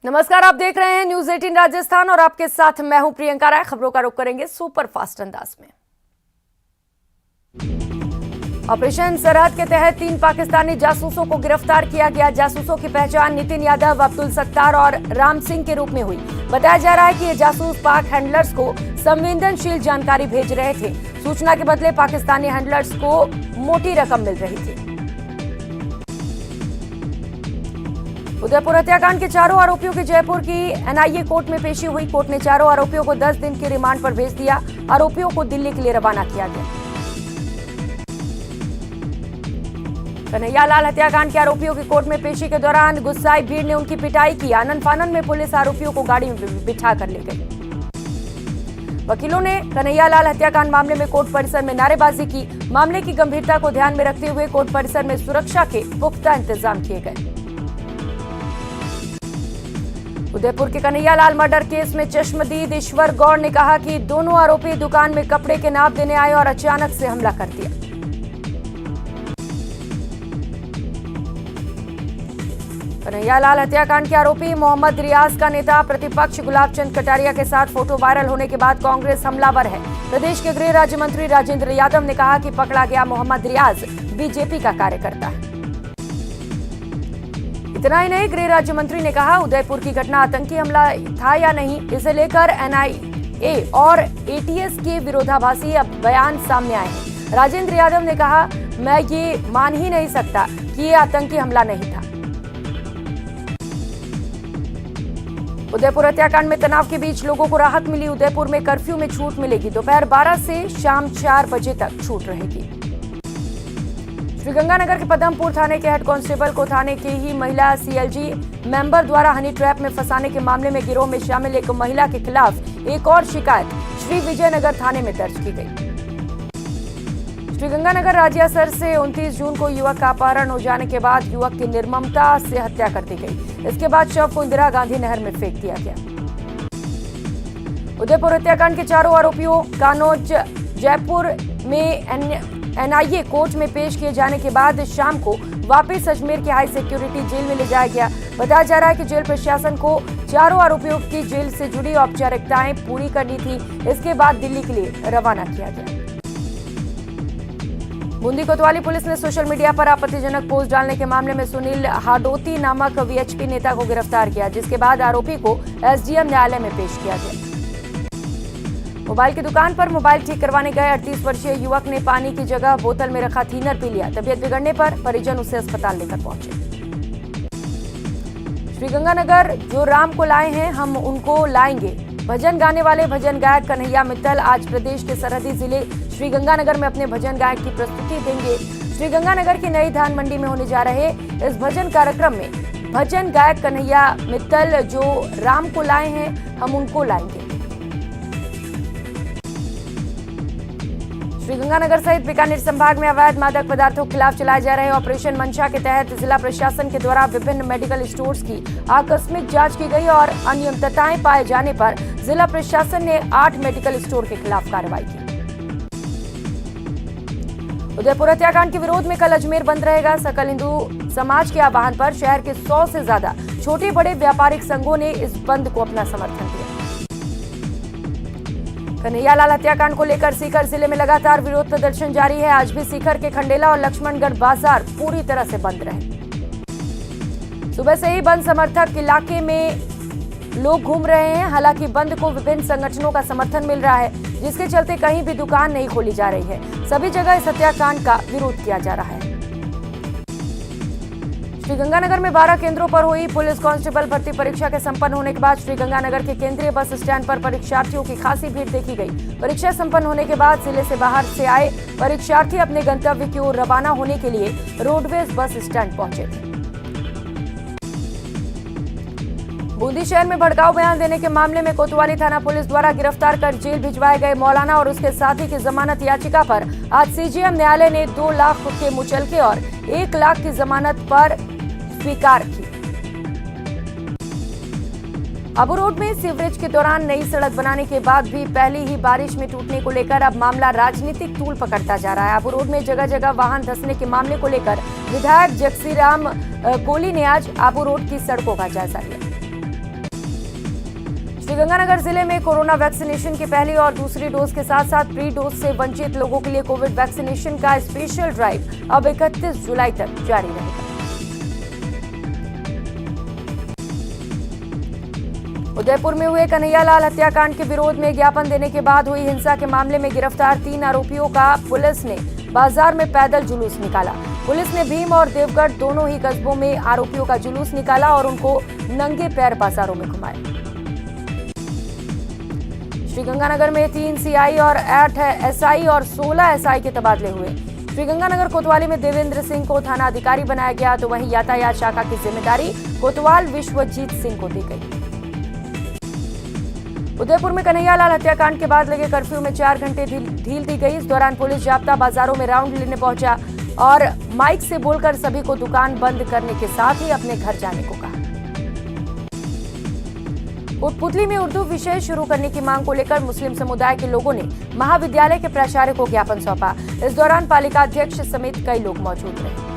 नमस्कार, आप देख रहे हैं न्यूज 18 राजस्थान और आपके साथ मैं हूं प्रियंका राय। खबरों का रुख करेंगे सुपर फास्ट अंदाज में। ऑपरेशन सरहद के तहत 3 पाकिस्तानी जासूसों को गिरफ्तार किया गया। जासूसों की पहचान नितिन यादव, अब्दुल सत्तार और राम सिंह के रूप में हुई। बताया जा रहा है कि ये जासूस पाक हैंडलर्स को संवेदनशील जानकारी भेज रहे थे। सूचना के बदले पाकिस्तानी हैंडलर्स को मोटी रकम मिल रही थी। उदयपुर हत्याकांड के चारों आरोपियों की जयपुर की एनआईए कोर्ट में पेशी हुई। कोर्ट ने चारों आरोपियों को 10 दिन की रिमांड पर भेज दिया। आरोपियों को दिल्ली के लिए रवाना किया गया। कन्हैयालाल हत्याकांड के आरोपियों की कोर्ट में पेशी के दौरान गुस्साई भीड़ ने उनकी पिटाई की। आनन फानन में पुलिस आरोपियों को गाड़ी में बिठा कर ले गई। वकीलों ने कन्हैयालाल हत्याकांड मामले में कोर्ट परिसर में नारेबाजी की। मामले की गंभीरता को ध्यान में रखते हुए कोर्ट परिसर में सुरक्षा के पुख्ता इंतजाम किए गए। उदयपुर के कन्हैयालाल मर्डर केस में चश्मदीद ईश्वर गौड़ ने कहा कि दोनों आरोपी दुकान में कपड़े के नाप देने आए और अचानक से हमला कर दिया। कन्हैयालाल हत्याकांड के आरोपी मोहम्मद रियाज का नेता प्रतिपक्ष गुलाब चंद कटारिया के साथ फोटो वायरल होने के बाद कांग्रेस हमलावर है। प्रदेश के गृह राज्य मंत्री राजेंद्र यादव ने कहा कि पकड़ा गया मोहम्मद रियाज बीजेपी का कार्यकर्ता है। इतना ही नहीं, गृह राज्य मंत्री ने कहा उदयपुर की घटना आतंकी हमला था या नहीं, इसे लेकर एनआईए और एटीएस के विरोधाभासी अब बयान सामने आए हैं। राजेंद्र यादव ने कहा, मैं ये मान ही नहीं सकता कि ये आतंकी हमला नहीं था। उदयपुर हत्याकांड में तनाव के बीच लोगों को राहत मिली। उदयपुर में कर्फ्यू में छूट मिलेगी। दोपहर 12 से शाम 4 बजे तक छूट रहेगी। श्रीगंगानगर के पदमपुर थाने के हेड कांस्टेबल को थाने की ही महिला सीएलजी मेंबर द्वारा हनी ट्रैप में फंसाने के मामले में गिरोह में शामिल एक महिला के खिलाफ एक और शिकायत श्री विजयनगर थाने में दर्ज की गई। श्रीगंगानगर राजियासर से 29 जून को युवक का अपहरण हो जाने के बाद युवक की निर्ममता से हत्या कर दी गई। इसके बाद शव को इंदिरा गांधी नहर में फेंक दिया गया। उदयपुर हत्याकांड के चारों आरोपियों कानोज जयपुर में एनआईए कोर्ट में पेश किए जाने के बाद शाम को वापस अजमेर के हाई सिक्योरिटी जेल में ले जाया गया। बताया जा रहा है कि जेल प्रशासन को चारों आरोपियों की जेल से जुड़ी औपचारिकताएं पूरी करनी थी। इसके बाद दिल्ली के लिए रवाना किया गया। बूंदी कोतवाली पुलिस ने सोशल मीडिया पर आपत्तिजनक पोस्ट डालने के मामले में सुनील हाडोती नामक वीएचपी नेता को गिरफ्तार किया, जिसके बाद आरोपी को एसडीएम न्यायालय में पेश किया गया। मोबाइल की दुकान पर मोबाइल ठीक करवाने गए 38 वर्षीय युवक ने पानी की जगह बोतल में रखा थिनर पी लिया। तबीयत बिगड़ने पर परिजन उसे अस्पताल लेकर पहुंचे। श्रीगंगानगर जो राम को लाए हैं हम उनको लाएंगे। भजन गाने वाले भजन गायक कन्हैया मित्तल आज प्रदेश के सरहदी जिले श्रीगंगानगर में अपने भजन गायक की प्रस्तुति देंगे। श्रीगंगानगर की नई धान मंडी में होने जा रहे इस भजन कार्यक्रम में भजन गायक कन्हैया मित्तल जो राम को लाए हैं हम उनको लाएंगे। श्रीगंगानगर सहित बीकानेर संभाग में अवैध मादक पदार्थों के खिलाफ चलाए जा रहे ऑपरेशन मंशा के तहत जिला प्रशासन के द्वारा विभिन्न मेडिकल स्टोर्स की आकस्मिक जांच की गई और अनियमितताएं पाए जाने पर जिला प्रशासन ने 8 मेडिकल स्टोर के खिलाफ कार्रवाई की। उदयपुर हत्याकांड के विरोध में कल अजमेर बंद रहेगा। सकल हिंदू समाज के आह्वान पर शहर के 100 से ज्यादा छोटे बड़े व्यापारिक संघों ने इस बंद को अपना समर्थन दिया। कन्हैयालाल हत्याकांड को लेकर सीकर जिले में लगातार विरोध प्रदर्शन जारी है। आज भी सीकर के खंडेला और लक्ष्मणगढ़ बाजार पूरी तरह से बंद रहे। सुबह से ही बंद समर्थक इलाके में लोग घूम रहे हैं। हालांकि बंद को विभिन्न संगठनों का समर्थन मिल रहा है, जिसके चलते कहीं भी दुकान नहीं खोली जा रही है। सभी जगह इस हत्याकांड का विरोध किया जा रहा है। श्रीगंगानगर में 12 केंद्रों पर हुई पुलिस कांस्टेबल भर्ती परीक्षा के संपन्न होने के बाद श्रीगंगानगर के केंद्रीय बस स्टैंड पर परीक्षार्थियों की खासी भीड़ देखी गई। परीक्षा संपन्न होने के बाद जिले से बाहर से आए परीक्षार्थी अपने गंतव्य की ओर रवाना होने के लिए रोडवेज बस स्टैंड पहुंचे थे। बूंदी शहर में भड़काऊ बयान देने के मामले में कोतवाली थाना पुलिस द्वारा गिरफ्तार कर जेल भिजवाए गए मौलाना और उसके साथी की जमानत याचिका पर आज सीजेएम न्यायालय ने 2 लाख के मुचलके और 1 लाख की जमानत पर स्वीकार की। आबू रोड में सीवरेज के दौरान नई सड़क बनाने के बाद भी पहली ही बारिश में टूटने को लेकर अब मामला राजनीतिक तूल पकड़ता जा रहा है। आबू रोड में जगह जगह वाहन धंसने के मामले को लेकर विधायक जगसीराम कोली ने आज आबू रोड की सड़कों का जायजा लिया। श्रीगंगानगर जिले में कोरोना वैक्सीनेशन की पहली और दूसरी डोज के साथ साथ प्री डोज से वंचित लोगों के लिए कोविड वैक्सीनेशन का स्पेशल ड्राइव अब 31 जुलाई तक जारी रहेगा। उदयपुर में हुए कन्हैयालाल हत्याकांड के विरोध में ज्ञापन देने के बाद हुई हिंसा के मामले में गिरफ्तार 3 आरोपियों का पुलिस ने बाजार में पैदल जुलूस निकाला। पुलिस ने भीम और देवगढ़ दोनों ही कस्बों में आरोपियों का जुलूस निकाला और उनको नंगे पैर बाजारों में घुमाया। श्रीगंगानगर में 3 सीआई और 8 एसआई और 16 एसआई के तबादले हुए। श्रीगंगानगर कोतवाली में देवेंद्र सिंह को थाना अधिकारी बनाया गया, तो वहीं यातायात शाखा की जिम्मेदारी कोतवाल विश्वजीत सिंह को दी गई। उदयपुर में कन्हैयालाल हत्याकांड के बाद लगे कर्फ्यू में 4 घंटे ढील दी गई। इस दौरान पुलिस जाब्ता बाजारों में राउंड लेने पहुंचा और माइक से बोलकर सभी को दुकान बंद करने के साथ ही अपने घर जाने को कहा। कोटपुतली में उर्दू विषय शुरू करने की मांग को लेकर मुस्लिम समुदाय के लोगों ने महाविद्यालय के प्राचार्य को ज्ञापन सौंपा। इस दौरान पालिका अध्यक्ष समेत कई लोग मौजूद रहे।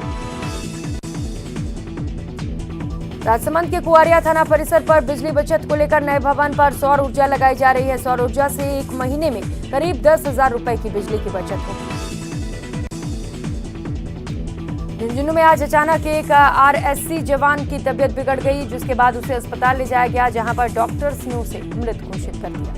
राजसमंद के कुआरिया थाना परिसर पर बिजली बचत को लेकर नए भवन पर सौर ऊर्जा लगाई जा रही है। सौर ऊर्जा से एक महीने में करीब 10,000 रुपए की बिजली की बचत होगी। झुंझुनू में आज अचानक एक आरएससी जवान की तबीयत बिगड़ गई, जिसके बाद उसे अस्पताल ले जाया गया, जहां पर डॉक्टर्स ने उसे मृत घोषित कर दिया।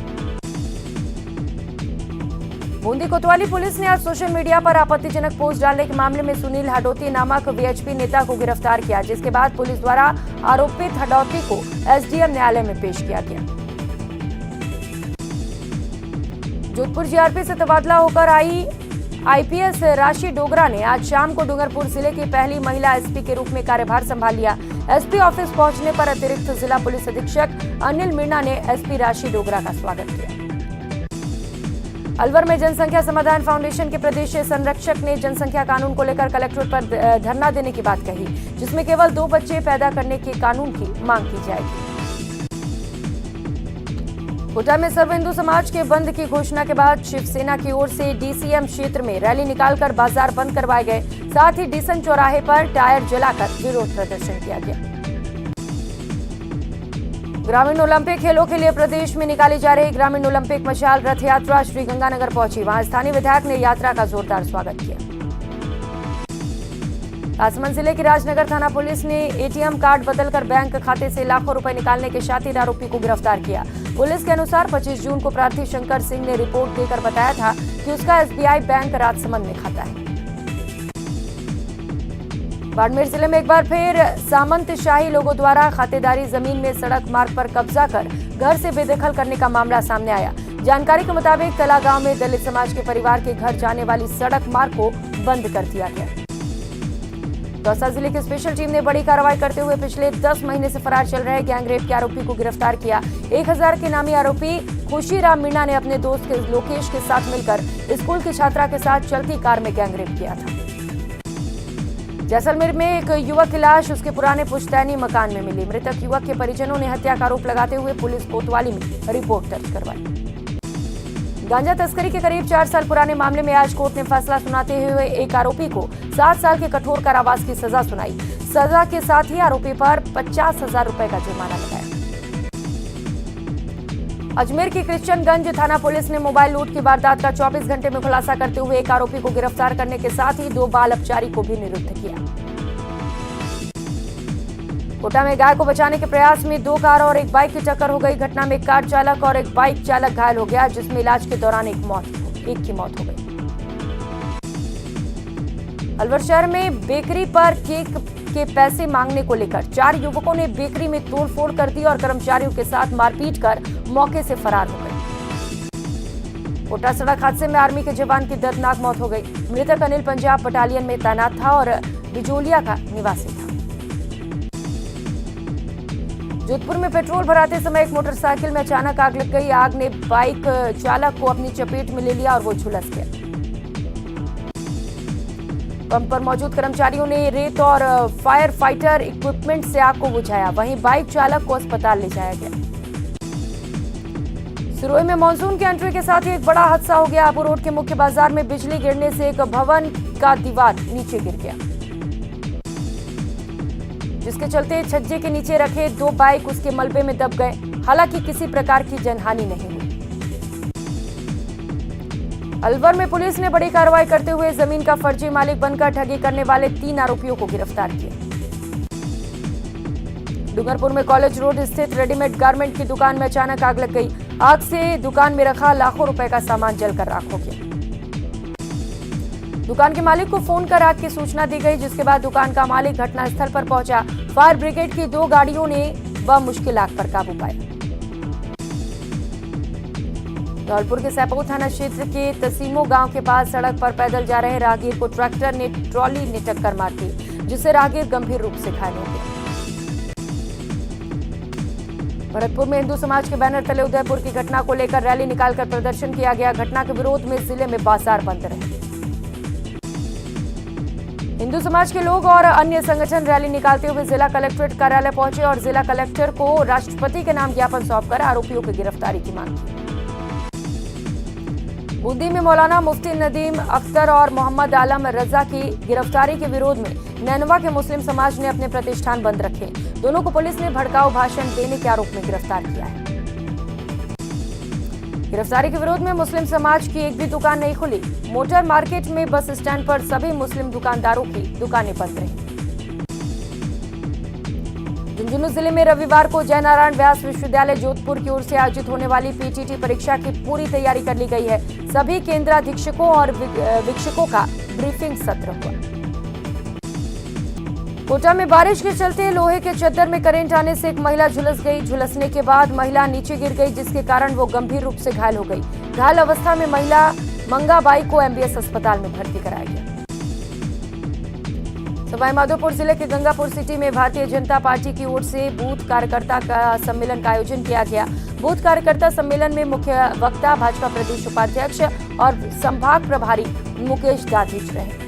बूंदी कोतवाली पुलिस ने आज सोशल मीडिया पर आपत्तिजनक पोस्ट डालने के मामले में सुनील हडोती नामक वीएचपी नेता को गिरफ्तार किया, जिसके बाद पुलिस द्वारा आरोपित हडोती को एसडीएम न्यायालय में पेश किया गया। जोधपुर जीआरपी से तबादला होकर आई आईपीएस राशि डोगरा ने आज शाम को डूंगरपुर जिले की पहली महिला एसपी के रूप में कार्यभार संभाल लिया। एसपी ऑफिस पहुंचने पर अतिरिक्त जिला पुलिस अधीक्षक अनिल मीणा ने एसपी राशि डोगरा का स्वागत किया। अलवर में जनसंख्या समाधान फाउंडेशन के प्रदेश संरक्षक ने जनसंख्या कानून को लेकर कलेक्ट्रेट पर धरना देने की बात कही, जिसमें केवल 2 बच्चे पैदा करने के कानून की मांग की जाएगी। कोटा में सर्व हिंदू समाज के बंद की घोषणा के बाद शिवसेना की ओर से डीसीएम क्षेत्र में रैली निकालकर बाजार बंद करवाए गए। साथ ही डीसन चौराहे पर टायर जलाकर विरोध प्रदर्शन किया गया। ग्रामीण ओलंपिक खेलों के लिए प्रदेश में निकाली जा रही ग्रामीण ओलंपिक मशाल रथ यात्रा श्रीगंगानगर पहुंची। वहां स्थानीय विधायक ने यात्रा का जोरदार स्वागत किया। राजसमंद जिले की राजनगर थाना पुलिस ने एटीएम कार्ड बदलकर बैंक खाते से लाखों रुपए निकालने के शातिर आरोपी को गिरफ्तार किया। पुलिस के अनुसार 25 जून को प्रार्थी शंकर सिंह ने रिपोर्ट देकर बताया था कि उसका एसबीआई बैंक राजसमंद में खाता है। बाड़मेर जिले में एक बार फिर सामंतशाही लोगों द्वारा खातेदारी जमीन में सड़क मार्ग पर कब्जा कर घर से बेदखल करने का मामला सामने आया। जानकारी के मुताबिक तला गांव में दलित समाज के परिवार के घर जाने वाली सड़क मार्ग को बंद कर दिया गया। दौसा जिले की स्पेशल टीम ने बड़ी कार्रवाई करते हुए पिछले 10 महीने से फरार चल रहे गैंगरेप के आरोपी को गिरफ्तार किया। 1000 के नामी आरोपी खुशीराम मीणा ने अपने दोस्त के लोकेश के साथ मिलकर स्कूल की छात्रा के साथ चलती कार में गैंगरेप किया था। जैसलमेर में एक युवक की लाश उसके पुराने पुश्तैनी मकान में मिली। मृतक युवक के परिजनों ने हत्या का आरोप लगाते हुए पुलिस कोतवाली में रिपोर्ट दर्ज करवाई। गांजा तस्करी के करीब 4 साल पुराने मामले में आज कोर्ट ने फैसला सुनाते हुए एक आरोपी को 7 साल के कठोर कारावास की सजा सुनाई। सजा के साथ ही आरोपी पर 50,000 रुपए का जुर्माना लगाया। अजमेर की क्रिश्चियनगंज थाना पुलिस ने मोबाइल लूट की वारदात का 24 घंटे में खुलासा करते हुए एक आरोपी को गिरफ्तार करने के साथ ही 2 बाल अपचारी को भी निरुद्ध किया। कोटा में गाय को बचाने के प्रयास में 2 कार और एक बाइक की टक्कर हो गई। घटना में एक कार चालक और एक बाइक चालक घायल हो गया, जिसमें इलाज के दौरान एक की मौत हो गई। अलवर शहर में बेकरी पर केक के पैसे मांगने को लेकर 4 युवकों ने बेकरी में तोड़फोड़ कर दी और कर्मचारियों के साथ मारपीट कर मौके से फरार हो गए। कोटा सड़क हादसे में आर्मी के जवान की दर्दनाक मौत हो गई। मृतक अनिल पंजाब बटालियन में तैनात था और बिजोलिया का निवासी था। जोधपुर में पेट्रोल भराते समय एक मोटरसाइकिल में अचानक आग लग गई। आग ने बाइक चालक को अपनी चपेट में ले लिया और वो झुलस गया। पंप पर मौजूद कर्मचारियों ने रेत और फायर फाइटर इक्विपमेंट से आग को बुझाया। वहीं बाइक चालक को अस्पताल ले जाया गया। सिरोही में मानसून की एंट्री के साथ ही एक बड़ा हादसा हो गया। आबू रोड के मुख्य बाजार में बिजली गिरने से एक भवन का दीवार नीचे गिर गया, जिसके चलते छज्जे के नीचे रखे 2 बाइक उसके मलबे में दब गए। हालांकि किसी प्रकार की जनहानि नहीं हुई। अलवर में पुलिस ने बड़ी कार्रवाई करते हुए जमीन का फर्जी मालिक बनकर ठगी करने वाले 3 आरोपियों को गिरफ्तार किया। डूंगरपुर में कॉलेज रोड स्थित रेडीमेड गारमेंट की दुकान में अचानक आग लग गई। आग से दुकान में रखा लाखों रुपए का सामान जलकर राख हो गया। दुकान के मालिक को फोन कर आग की सूचना दी गई, जिसके बाद दुकान का मालिक घटनास्थल पर पहुंचा। फायर ब्रिगेड की 2 गाड़ियों ने बमुश्किल आग पर काबू पाया। धौलपुर के सैपऊ थाना क्षेत्र के तसीमो गांव के पास सड़क पर पैदल जा रहे राहगीर को ट्रैक्टर ने ट्रॉली ने टक्कर मार दी, जिससे राहगीर गंभीर रूप से घायल हो गया। भरतपुर में हिंदू समाज के बैनर तले उदयपुर की घटना को लेकर रैली निकालकर प्रदर्शन किया गया। घटना के विरोध में जिले में बाजार बंद रहे। हिंदू समाज के लोग और अन्य संगठन रैली निकालते हुए जिला कलेक्ट्रेट कार्यालय पहुंचे और जिला कलेक्टर को राष्ट्रपति के नाम ज्ञापन सौंपकर आरोपियों की गिरफ्तारी की मांग की। बूंदी में मौलाना मुफ्ती नदीम अख्तर और मोहम्मद आलम रजा की गिरफ्तारी के विरोध में नैनवा के मुस्लिम समाज ने अपने प्रतिष्ठान बंद रखे। दोनों को पुलिस ने भड़काऊ भाषण देने के आरोप में गिरफ्तार किया है। गिरफ्तारी के विरोध में मुस्लिम समाज की एक भी दुकान नहीं खुली। मोटर मार्केट में बस स्टैंड पर सभी मुस्लिम दुकानदारों की दुकानें बंद रहीं। झुंझुनू जिले में रविवार को जयनारायण व्यास विश्वविद्यालय जोधपुर की ओर से आयोजित होने वाली पीटीटी परीक्षा की पूरी तैयारी कर ली गई है। सभी केंद्राधीक्षकों और वीक्षकों का ब्रीफिंग सत्र हुआ। कोटा में बारिश के चलते लोहे के चद्दर में करंट आने से एक महिला झुलस गई। झुलसने के बाद महिला नीचे गिर गई, जिसके कारण वो गंभीर रूप से घायल हो गई। घायल अवस्था में महिला मंगाबाई को एमबीएस अस्पताल में भर्ती कराया गया। सवाईमाधोपुर जिले के गंगापुर सिटी में भारतीय जनता पार्टी की ओर से बूथ कार्यकर्ता का सम्मेलन का आयोजन किया गया। बूथ कार्यकर्ता सम्मेलन में मुख्य वक्ता भाजपा प्रदेश उपाध्यक्ष और संभाग प्रभारी मुकेश दाधीच रहे।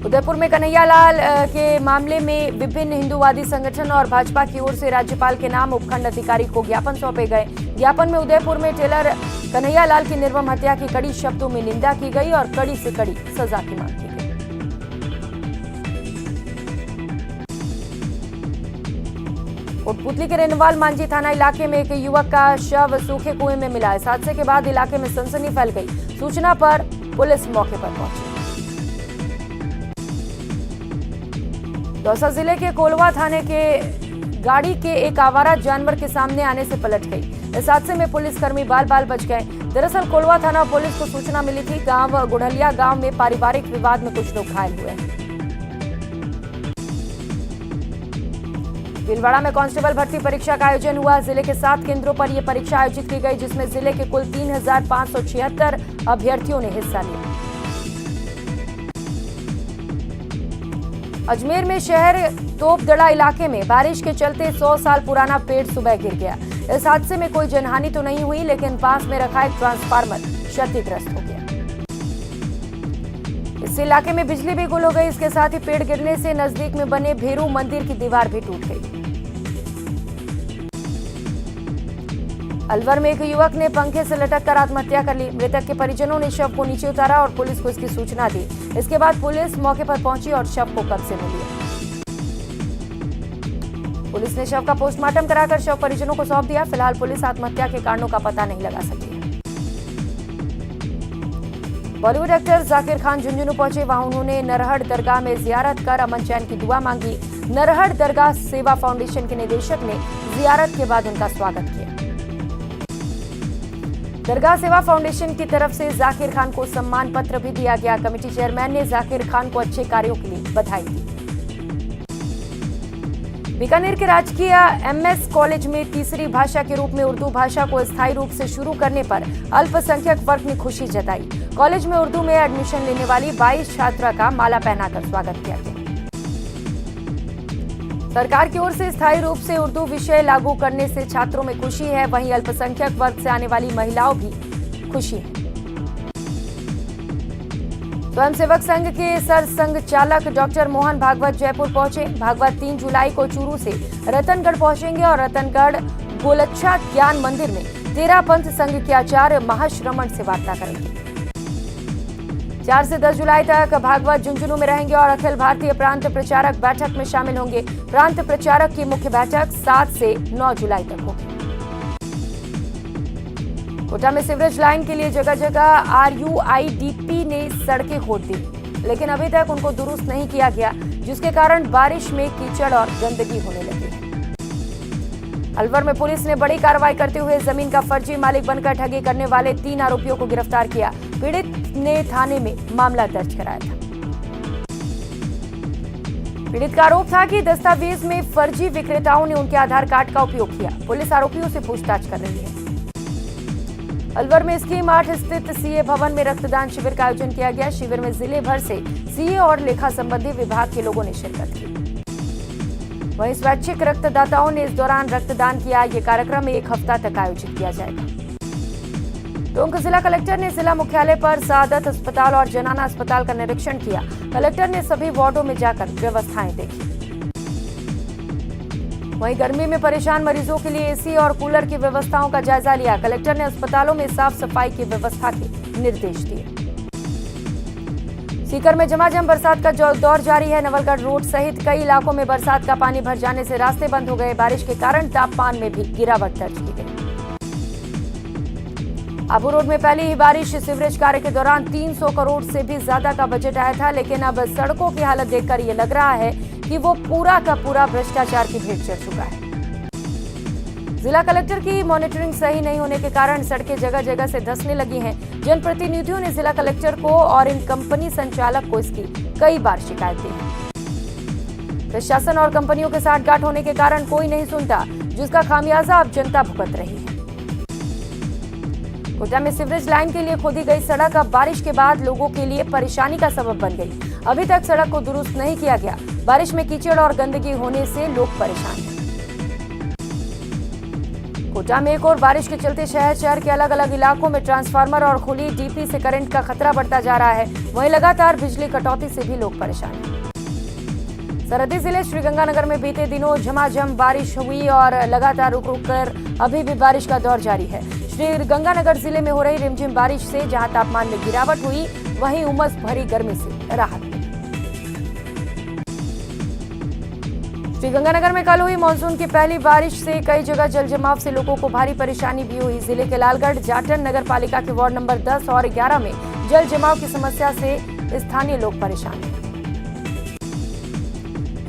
उदयपुर में कन्हैयालाल के मामले में विभिन्न हिंदूवादी संगठन और भाजपा की ओर से राज्यपाल के नाम उपखंड अधिकारी को ज्ञापन सौंपे गए। ज्ञापन में उदयपुर में टेलर कन्हैयालाल की निर्मम हत्या की कड़ी शब्दों में निंदा की गई और कड़ी से कड़ी सजा की मांग की गई। कोटपुतली के रेनवाल मांझी थाना इलाके में एक युवक का शव सूखे कुएं में मिला। इस हादसे के बाद इलाके में सनसनी फैल गई। सूचना पर पुलिस मौके पर पहुंची। दौसा जिले के कोलवा थाने के गाड़ी के एक आवारा जानवर के सामने आने से पलट गई। इस हादसे में पुलिसकर्मी बाल बाल बच गए। दरअसल कोलवा थाना पुलिस को सूचना मिली थी। गांव गुड़हलिया गांव में पारिवारिक विवाद में कुछ लोग घायल हुए हैं। भीलवाड़ा में कांस्टेबल भर्ती परीक्षा का आयोजन हुआ। जिले के 7 केंद्रों पर यह परीक्षा आयोजित की गई, जिसमें जिले के कुल 3576 अभ्यर्थियों ने हिस्सा लिया। अजमेर में शहर तोपदड़ा इलाके में बारिश के चलते 100 साल पुराना पेड़ सुबह गिर गया। इस हादसे में कोई जनहानि तो नहीं हुई, लेकिन पास में रखा एक ट्रांसफार्मर क्षतिग्रस्त हो गया। इस इलाके में बिजली भी गुल हो गई। इसके साथ ही पेड़ गिरने से नजदीक में बने भेरू मंदिर की दीवार भी टूट गई। अलवर में एक युवक ने पंखे से लटक कर आत्महत्या कर ली। मृतक के परिजनों ने शव को नीचे उतारा और पुलिस को इसकी सूचना दी। इसके बाद पुलिस मौके पर पहुंची और शव को कब्जे में लिया। पुलिस ने शव का पोस्टमार्टम कराकर शव परिजनों को सौंप दिया। फिलहाल पुलिस आत्महत्या के कारणों का पता नहीं लगा सकी है। बॉलीवुड एक्टर जाकिर खान झुंझुनू पहुंचे। वहां उन्होंने नरहड़ दरगाह में जियारत कर अमन चैन की दुआ मांगी। नरहड़ दरगाह सेवा फाउंडेशन के निदेशक ने जियारत के बाद उनका स्वागत किया। दरगाह सेवा फाउंडेशन की तरफ से जाकिर खान को सम्मान पत्र भी दिया गया। कमेटी चेयरमैन ने जाकिर खान को अच्छे कार्यों के लिए बधाई दी। बीकानेर के राजकीय एमएस कॉलेज में तीसरी भाषा के रूप में उर्दू भाषा को स्थायी रूप से शुरू करने पर अल्पसंख्यक वर्ग ने खुशी जताई। कॉलेज में उर्दू में एडमिशन लेने वाली 22 छात्रा का माला पहनाकर स्वागत किया गया। सरकार की ओर से स्थायी रूप से उर्दू विषय लागू करने से छात्रों में खुशी है। वहीं अल्पसंख्यक वर्ग से आने वाली महिलाओं भी खुशी है। स्वयंसेवक संघ के सरसंघचालक डॉक्टर मोहन भागवत जयपुर पहुंचे। भागवत 3 जुलाई को चूरू से रतनगढ़ पहुंचेंगे और रतनगढ़ गोलच्छा ज्ञान मंदिर में 13 पंथ संघ के आचार्य महाश्रमण से वार्ता करेंगे। 4 से 10 जुलाई तक भागवत झुंझुनू में रहेंगे और अखिल भारतीय प्रांत प्रचारक बैठक में शामिल होंगे। प्रांत प्रचारक की मुख्य बैठक 7 से 9 जुलाई तक होगी। कोटा में सीवरेज लाइन के लिए जगह जगह RUIDP ने सड़कें खोद दी, लेकिन अभी तक उनको दुरुस्त नहीं किया गया, जिसके कारण बारिश में कीचड़ और गंदगी होने लगी है। अलवर में पुलिस ने बड़ी कार्रवाई करते हुए जमीन का फर्जी मालिक बनकर ठगी करने वाले 3 आरोपियों को गिरफ्तार किया। पीड़ित ने थाने में मामला दर्ज कराया था। पीड़ित का आरोप था कि दस्तावेज में फर्जी विक्रेताओं ने उनके आधार कार्ड का उपयोग किया। पुलिस आरोपियों से पूछताछ कर रही है। अलवर में स्कीम 8 स्थित सीए भवन में रक्तदान शिविर का आयोजन किया गया। शिविर में जिले भर से सीए और लेखा संबंधी विभाग के लोगों ने शिरकत की। वहीं स्वैच्छिक रक्तदाताओं ने इस दौरान रक्तदान किया। ये कार्यक्रम 1 हफ्ता तक आयोजित किया जाएगा। टोंक जिला कलेक्टर ने जिला मुख्यालय पर सादत अस्पताल और जनाना अस्पताल का निरीक्षण किया। कलेक्टर ने सभी वार्डों में जाकर व्यवस्थाएं देखी। वहीं गर्मी में परेशान मरीजों के लिए एसी और कूलर की व्यवस्थाओं का जायजा लिया। कलेक्टर ने अस्पतालों में साफ सफाई की व्यवस्था के निर्देश दिए। सीकर में झमाझम बरसात का दौर जारी है। नवलगढ़ रोड सहित कई इलाकों में बरसात का पानी भर जाने से रास्ते बंद हो गए। बारिश के कारण तापमान में भी गिरावट दर्ज की गई। आबू रोड में पहली ही बारिश सीवरेज कार्य के दौरान 300 करोड़ से भी ज्यादा का बजट आया था, लेकिन अब सड़कों की हालत देखकर ये लग रहा है कि वो पूरा का पूरा भ्रष्टाचार की भेंट चढ़ चुका है। जिला कलेक्टर की मॉनिटरिंग सही नहीं होने के कारण सड़कें जगह जगह से धंसने लगी हैं। जनप्रतिनिधियों ने जिला कलेक्टर को और इन कंपनी संचालक को इसकी कई बार शिकायत दी है। प्रशासन और कंपनियों के साथ गांठ होने के कारण कोई नहीं सुनता, जिसका खामियाजा अब जनता भुगत रही है। कोटा में सीवरेज लाइन के लिए खोदी गई सड़क अब बारिश के बाद लोगों के लिए परेशानी का सबब बन गई। अभी तक सड़क को दुरुस्त नहीं किया गया। बारिश में कीचड़ और गंदगी होने से लोग परेशान हैं। कोटा में एक और बारिश के चलते शहर के अलग अलग इलाकों में ट्रांसफार्मर और खुली डीपी से करंट का खतरा बढ़ता जा रहा है। वहीं लगातार बिजली कटौती से भी लोग परेशान हैं। सरहदी जिले श्रीगंगानगर में बीते दिनों झमाझम बारिश हुई और लगातार रुक रुक कर अभी भी बारिश का दौर जारी है। श्रीगंगानगर जिले में हो रही रिमझिम बारिश से जहां तापमान में गिरावट हुई, वहीं उमस भरी गर्मी से राहत मिली। श्रीगंगानगर में कल हुई मानसून की पहली बारिश से कई जगह जलजमाव से लोगों को भारी परेशानी भी हुई। जिले के लालगढ़ जाटन नगर पालिका के वार्ड नंबर 10 और 11 में जलजमाव की समस्या से स्थानीय लोग परेशान हैं।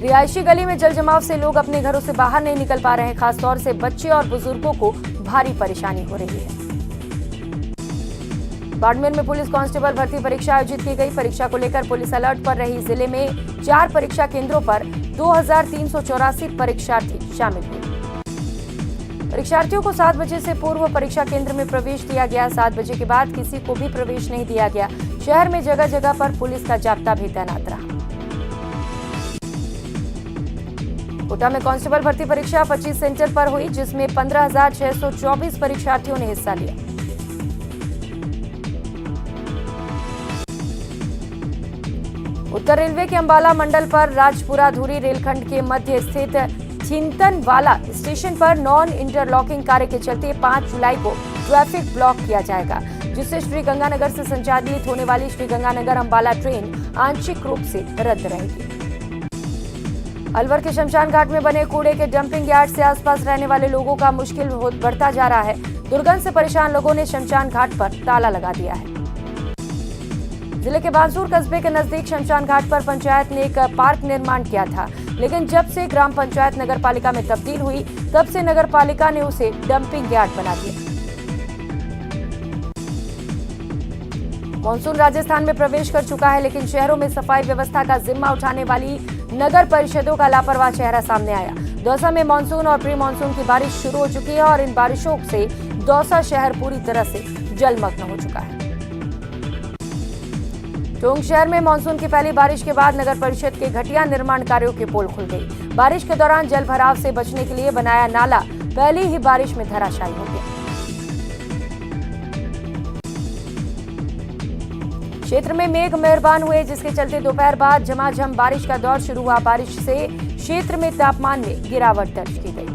रिहायशी गली में जलजमाव से लोग अपने घरों से बाहर नहीं निकल पा रहे हैं। खासतौर से बच्चे और बुजुर्गों को भारी परेशानी हो रही है। बाड़मेर में पुलिस कांस्टेबल भर्ती परीक्षा आयोजित की गई। परीक्षा को लेकर पुलिस अलर्ट पर रही। जिले में 4 परीक्षा केंद्रों पर 2384 परीक्षार्थी शामिल हुए। परीक्षार्थियों को 7 बजे से पूर्व परीक्षा केंद्र में प्रवेश दिया गया। 7 बजे के बाद किसी को भी प्रवेश नहीं दिया गया। शहर में जगह जगह पर पुलिस का जाब्ता भी तैनात रहा। कोटा में कांस्टेबल भर्ती परीक्षा 25 सेंटर पर हुई, जिसमें 15,624 परीक्षार्थियों ने हिस्सा लिया। उत्तर रेलवे के अंबाला मंडल पर राजपुरा धुरी रेलखंड के मध्य स्थित चिंतनवाला स्टेशन पर नॉन इंटरलॉकिंग कार्य के चलते 5 जुलाई को ट्रैफिक ब्लॉक किया जाएगा, जिससे श्रीगंगानगर से संचालित होने वाली श्रीगंगानगर अंबाला ट्रेन आंशिक रूप से रद्द रहेगी। अलवर के शमशान घाट में बने कूड़े के डंपिंग यार्ड से आसपास रहने वाले लोगों का मुश्किल बढ़ता जा रहा है। दुर्गंध से परेशान लोगों ने शमशान घाट पर ताला लगा दिया है। जिले के बांसुर कस्बे के नजदीक शमशान घाट पर पंचायत ने एक पार्क निर्माण किया था, लेकिन जब से ग्राम पंचायत नगर पालिका में तब्दील हुई, तब से नगर पालिका ने उसे डंपिंग यार्ड बना दिया। मानसून राजस्थान में प्रवेश कर चुका है, लेकिन शहरों में सफाई व्यवस्था का जिम्मा उठाने वाली नगर परिषदों का लापरवाह चेहरा सामने आया। दौसा में मानसून और प्री मानसून की बारिश शुरू हो चुकी है और इन बारिशों से दौसा शहर पूरी तरह से जलमग्न हो चुका है। टोंक शहर में मानसून की पहली बारिश के बाद नगर परिषद के घटिया निर्माण कार्यों की पोल खुल गई। बारिश के दौरान जल भराव से बचने के लिए बनाया नाला पहली ही बारिश में धराशायी हो गया। क्षेत्र में मेघ मेहरबान हुए, जिसके चलते दोपहर बाद झमाझम बारिश का दौर शुरू हुआ। बारिश से क्षेत्र में तापमान में गिरावट दर्ज की गई।